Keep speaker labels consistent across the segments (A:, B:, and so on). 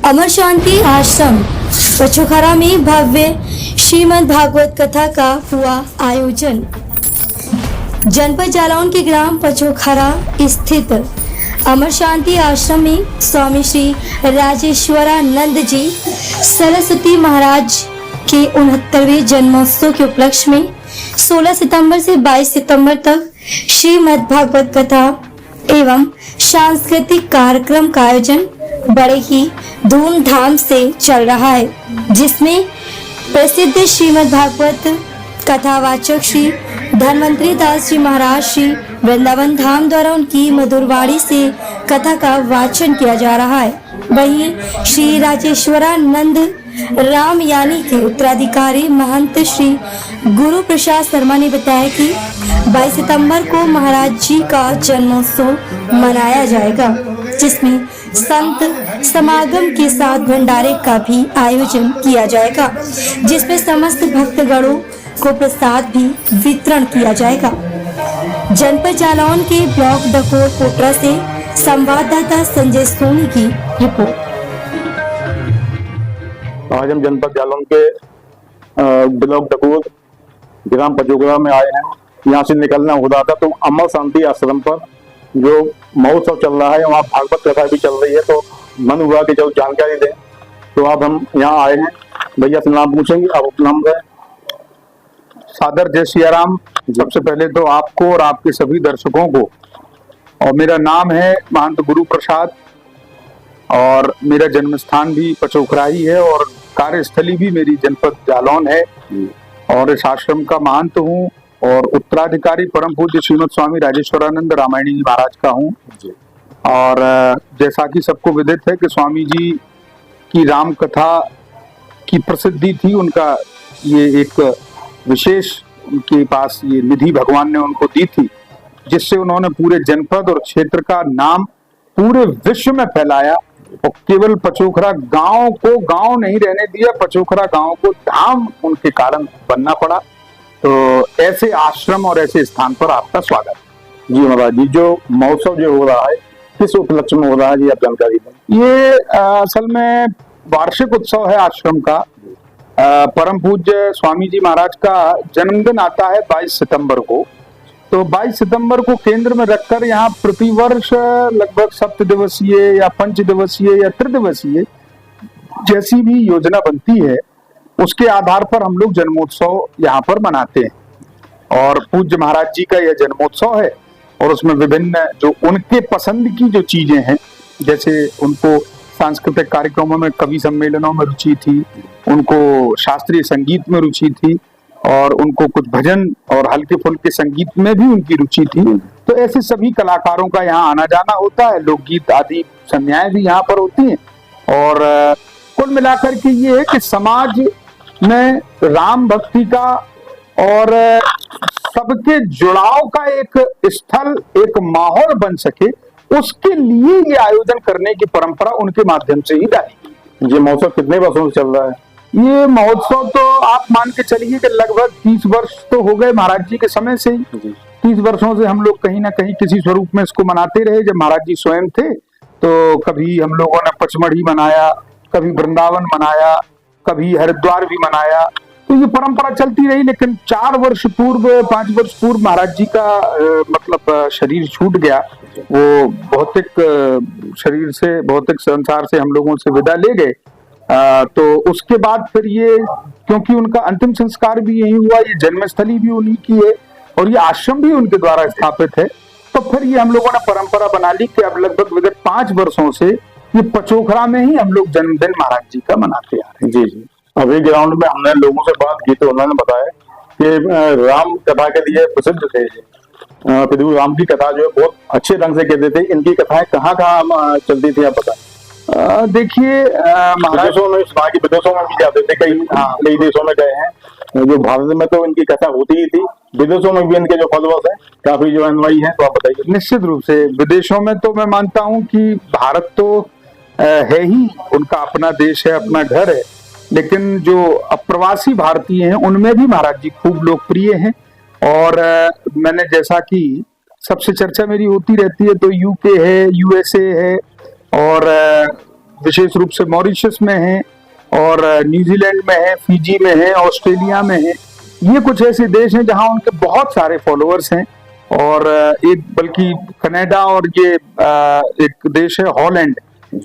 A: अमर शांति आश्रम पचोखरा में भव्य श्रीमद् भागवत कथा का हुआ आयोजन। जनपद जालौन के ग्राम पचोखरा स्थित अमर शांति आश्रम में स्वामी श्री राजेश्वरानंद जी सरस्वती महाराज के 69वें जन्मोत्सव के उपलक्ष्य में 16 सितंबर से 22 सितंबर तक श्रीमद् भागवत कथा एवं सांस्कृतिक कार्यक्रम का आयोजन बड़े ही धूमधाम से चल रहा है, जिसमें प्रसिद्ध श्रीमद् भागवत कथावाचक श्री धन्वंतरी दास जी महाराज श्री वृंदावन धाम द्वारा उनकी मधुर वाणी से कथा का वाचन किया जा रहा है। वहीं श्री राजेश्वरानंद राम यानी के उत्तराधिकारी महंत श्री गुरु प्रसाद शर्मा ने बताया कि 22 सितंबर को महाराज जी का जन्मोत्सव मनाया जाएगा, जिसमें संत समागम के साथ भंडारे का भी आयोजन किया जाएगा, जिसमें समस्त भक्तगणों को प्रसाद भी वितरण किया जाएगा। जनपद जालौन के ब्लॉक डकोर कोटरा से संवाददाता संजय सोनी की रिपोर्ट।
B: आज हम जनपद जालौन के ब्लॉक डकोर ग्राम पचोखरा में आए हैं। यहाँ से निकलना हो रहा था तो अमर शांति आश्रम पर जो महोत्सव चल रहा है, वहाँ भागवत कथा भी चल रही है, तो मन हुआ कि जब जानकारी दें। तो अब हम यहाँ आए हैं। भैया से नाम पूछेंगे, आप अपना नाम है।
C: सादर जय सिया राम। सबसे पहले तो आपको और आपके सभी दर्शकों को, और मेरा नाम है महंत गुरु प्रसाद और मेरा जन्म स्थान भी पचोखरा ही है और कार्यस्थली भी मेरी जनपद जालौन है और इस आश्रम का महंत हूँ और उत्तराधिकारी परम पूज्य श्रीमद स्वामी राजेश्वरानंद रामायणी जी महाराज का हूँ। और जैसा कि सबको विदित है कि स्वामी जी की राम कथा की प्रसिद्धि थी, उनका ये एक विशेष उनके पास ये निधि भगवान ने उनको दी थी, जिससे उन्होंने पूरे जनपद और क्षेत्र का नाम पूरे विश्व में फैलाया और केवल पचोखरा गांव को गांव नहीं रहने दिया, पचोखरा गांव को धाम उनके कारण बनना पड़ा। तो ऐसे आश्रम और ऐसे स्थान पर आपका स्वागत।
B: जी महाराज जी, जो महोत्सव जो हो रहा है किस उपलक्ष्य में हो रहा है जी, आप जानकारी दें।
C: ये असल में वार्षिक उत्सव है आश्रम का। परम पूज्य स्वामी जी महाराज का जन्मदिन आता है 22 सितंबर को। तो 22 सितंबर को केंद्र में रखकर यहाँ प्रतिवर्ष लगभग 7 दिवसीय या 5 दिवसीय या 3 दिवसीय जैसी भी योजना बनती है, उसके आधार पर हम लोग जन्मोत्सव यहाँ पर मनाते हैं। और पूज्य महाराज जी का यह जन्मोत्सव है और उसमें विभिन्न जो उनके पसंद की जो चीजें हैं, जैसे उनको सांस्कृतिक कार्यक्रमों में, कवि सम्मेलनों में रुचि थी, उनको शास्त्रीय संगीत में रुचि थी और उनको कुछ भजन और हल्के फुल्के संगीत में भी उनकी रुचि थी। तो ऐसे सभी कलाकारों का यहाँ आना जाना होता है, लोकगीत आदि संध्याएं भी यहाँ पर होती हैं। और कुल मिलाकर के ये है कि समाज में राम भक्ति का और सबके जुड़ाव का एक स्थल, एक माहौल बन सके, उसके लिए ये आयोजन करने की परंपरा उनके माध्यम से ही डाली।
B: ये महोत्सव कितने वर्षों से चल रहा है?
C: ये महोत्सव तो आप मान के चलिए कि लगभग 30 वर्ष तो हो गए महाराज जी के समय से ही। 30 वर्षों से हम लोग कहीं ना कहीं किसी स्वरूप में इसको मनाते रहे। जब महाराज जी स्वयं थे तो कभी हम लोगों ने पचमढ़ी मनाया, कभी वृंदावन मनाया, कभी हरिद्वार भी मनाया, तो ये परंपरा चलती रही। लेकिन 4 वर्ष पूर्व, 5 वर्ष पूर्व महाराज जी का मतलब शरीर छूट गया। वो भौतिक शरीर से, भौतिक संसार से हम लोगों से विदा ले गए। तो उसके बाद फिर ये, क्योंकि उनका अंतिम संस्कार भी यही हुआ, ये जन्मस्थली भी उन्हीं की है और ये आश्रम भी उनके द्वारा स्थापित है, तो फिर ये हम लोगों ने परंपरा बना ली कि अब लगभग विगत 5 वर्षों से ये पचोखरा में ही हम लोग जन्मदिन महाराज जी का मनाते आ रहे हैं।
B: जी जी। अभी ग्राउंड में हमने लोगों से बात की तो उन्होंने बताया कि राम कथा के लिए प्रसिद्ध थे। प्रभु राम की कथा जो है बहुत अच्छे ढंग से कहते थे। इनकी कथाएं कहाँ कहाँ चलती थी, आप बताएं।
C: देखिए
B: विदेशों में, की विदेशों में भी जाते थे, कई देशों में गए हैं। जो भारत में तो इनकी कथा होती ही थी, विदेशों में भी इनके जो फॉलोअर्स हैं काफी जो अनुयायी हैं, तो आप बताइए।
C: निश्चित रूप से विदेशों में तो मैं मानता हूँ कि भारत तो है ही उनका अपना देश है, अपना घर है, लेकिन जो अप्रवासी भारतीय हैं उनमें भी महाराज जी खूब लोकप्रिय हैं। और मैंने जैसा कि सबसे चर्चा मेरी होती रहती है तो यूके है, यूएसए है और विशेष रूप से मॉरिशस में हैं और न्यूजीलैंड में है, फिजी में है, ऑस्ट्रेलिया में है। ये कुछ ऐसे देश हैं जहां उनके बहुत सारे फॉलोअर्स हैं। और एक बल्कि कनाडा और ये एक देश है हॉलैंड,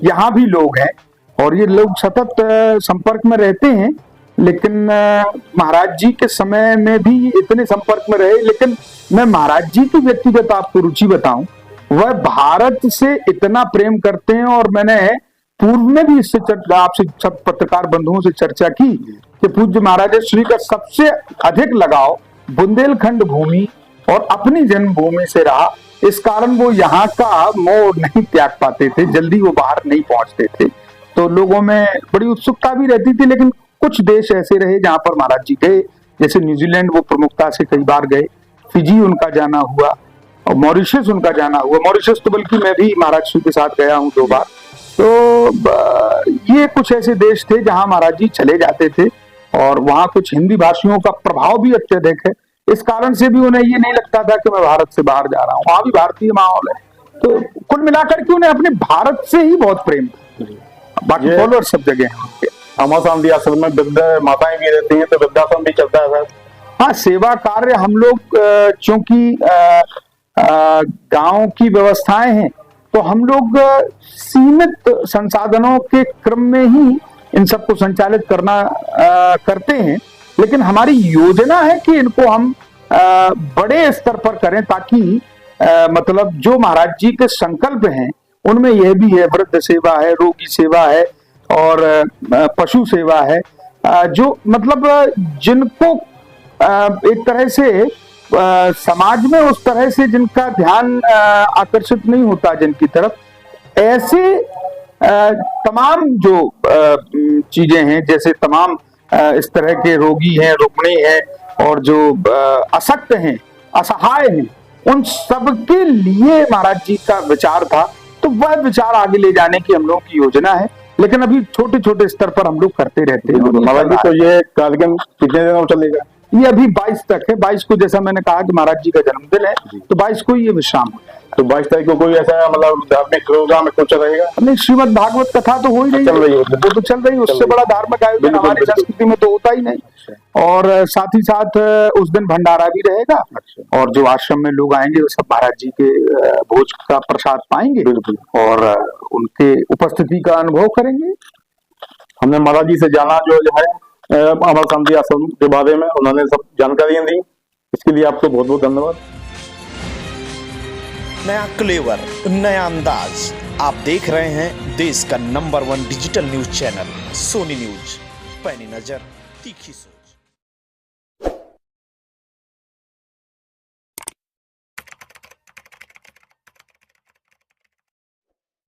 C: यहाँ भी लोग हैं और ये लोग सतत संपर्क में रहते हैं। लेकिन महाराज जी के समय में भी इतने संपर्क में रहे। लेकिन मैं महाराज जी की व्यक्तिगत आपको रुचि बताऊं, वह भारत से इतना प्रेम करते हैं। और मैंने पूर्व में भी इससे आपसे सब पत्रकार बंधुओं से चर्चा की कि पूज्य महाराज श्री का सबसे अधिक लगाव बुंदेलखंड भूमि और अपनी जन्मभूमि से रहा। इस कारण वो यहाँ का मोह नहीं त्याग पाते थे, जल्दी वो बाहर नहीं पहुंचते थे। तो लोगों में बड़ी उत्सुकता भी रहती थी। लेकिन कुछ देश ऐसे रहे जहां पर महाराज जी गए, जैसे न्यूजीलैंड वो प्रमुखता से कई बार गए, फिजी उनका जाना हुआ और मॉरिशस उनका जाना हुआ। मॉरिशस तो बल्कि मैं भी महाराज जी के साथ गया हूं 2 बार। तो ये कुछ ऐसे देश थे जहां महाराज जी चले जाते थे और वहां कुछ हिंदी भाषियों का प्रभाव भी अत्यधिक है। इस कारण से भी उन्हें ये नहीं लगता था कि मैं भारत से बाहर जा रहा हूँ, वहां भी भारतीय माहौल है। तो कुल मिलाकर के उन्हें अपने भारत से ही बहुत प्रेम था। बाकी फॉलोअर सब जगह हैं उनके।
B: अमर शांति आश्रम में वृद्ध माताएं भी रहती हैं, तो वृद्धाश्रम भी चलता है सर?
C: हाँ, सेवा कार्य हम लोग चूंकि गांव की व्यवस्थाएं हैं तो हम लोग सीमित संसाधनों के क्रम में ही इन सबको संचालित करते हैं। लेकिन हमारी योजना है कि इनको हम बड़े स्तर पर करें, ताकि मतलब जो महाराज जी के संकल्प हैं उनमें यह भी है, वृद्ध सेवा है, रोगी सेवा है और पशु सेवा है, जो मतलब जिनको एक तरह से समाज में उस तरह से जिनका ध्यान आकर्षित नहीं होता जिनकी तरफ, ऐसे तमाम जो चीजें हैं, जैसे तमाम इस तरह के रोगी हैं, रुग्णी हैं और जो अशक्त हैं, असहाय हैं, उन सब के लिए महाराज जी का विचार था। तो वह विचार आगे ले जाने की हम लोग की योजना है। लेकिन अभी छोटे छोटे स्तर पर हम लोग करते रहते हैं।
B: महाराज जी, तो ये कार्यक्रम कितने दिनों चलेगा?
C: ये अभी 22 तक है। 22 को जैसा मैंने कहा कि महाराज जी का जन्मदिन है, तो 22 को ये विश्राम है।
B: तो 22 तारीख को कोई ऐसा मतलब धार्मिक प्रोग्राम कुछ रहेगा?
C: नहीं, श्रीमद भागवत कथा तो हो ही रही है, वो तो चल रही है। उससे बड़ा धार्मिक आयोजन हमारी संस्कृति में तो होता ही नहीं। और साथ ही साथ उस दिन भंडारा भी रहेगा और जो आश्रम में लोग आएंगे वो सब महाराज जी के भोज का प्रसाद पाएंगे और उनके उपस्थिति का अनुभव करेंगे।
B: हमने महाराज जी से जाना जो है अमर शांति आश्रम के बारे में, उन्होंने सब जानकारियां दी, इसके लिए आपको बहुत बहुत धन्यवाद।
D: नया क्लेवर, नया अंदाज, आप देख रहे हैं देश का number 1 digital news channel Sony news. पैनी नजर, तीखी सोच।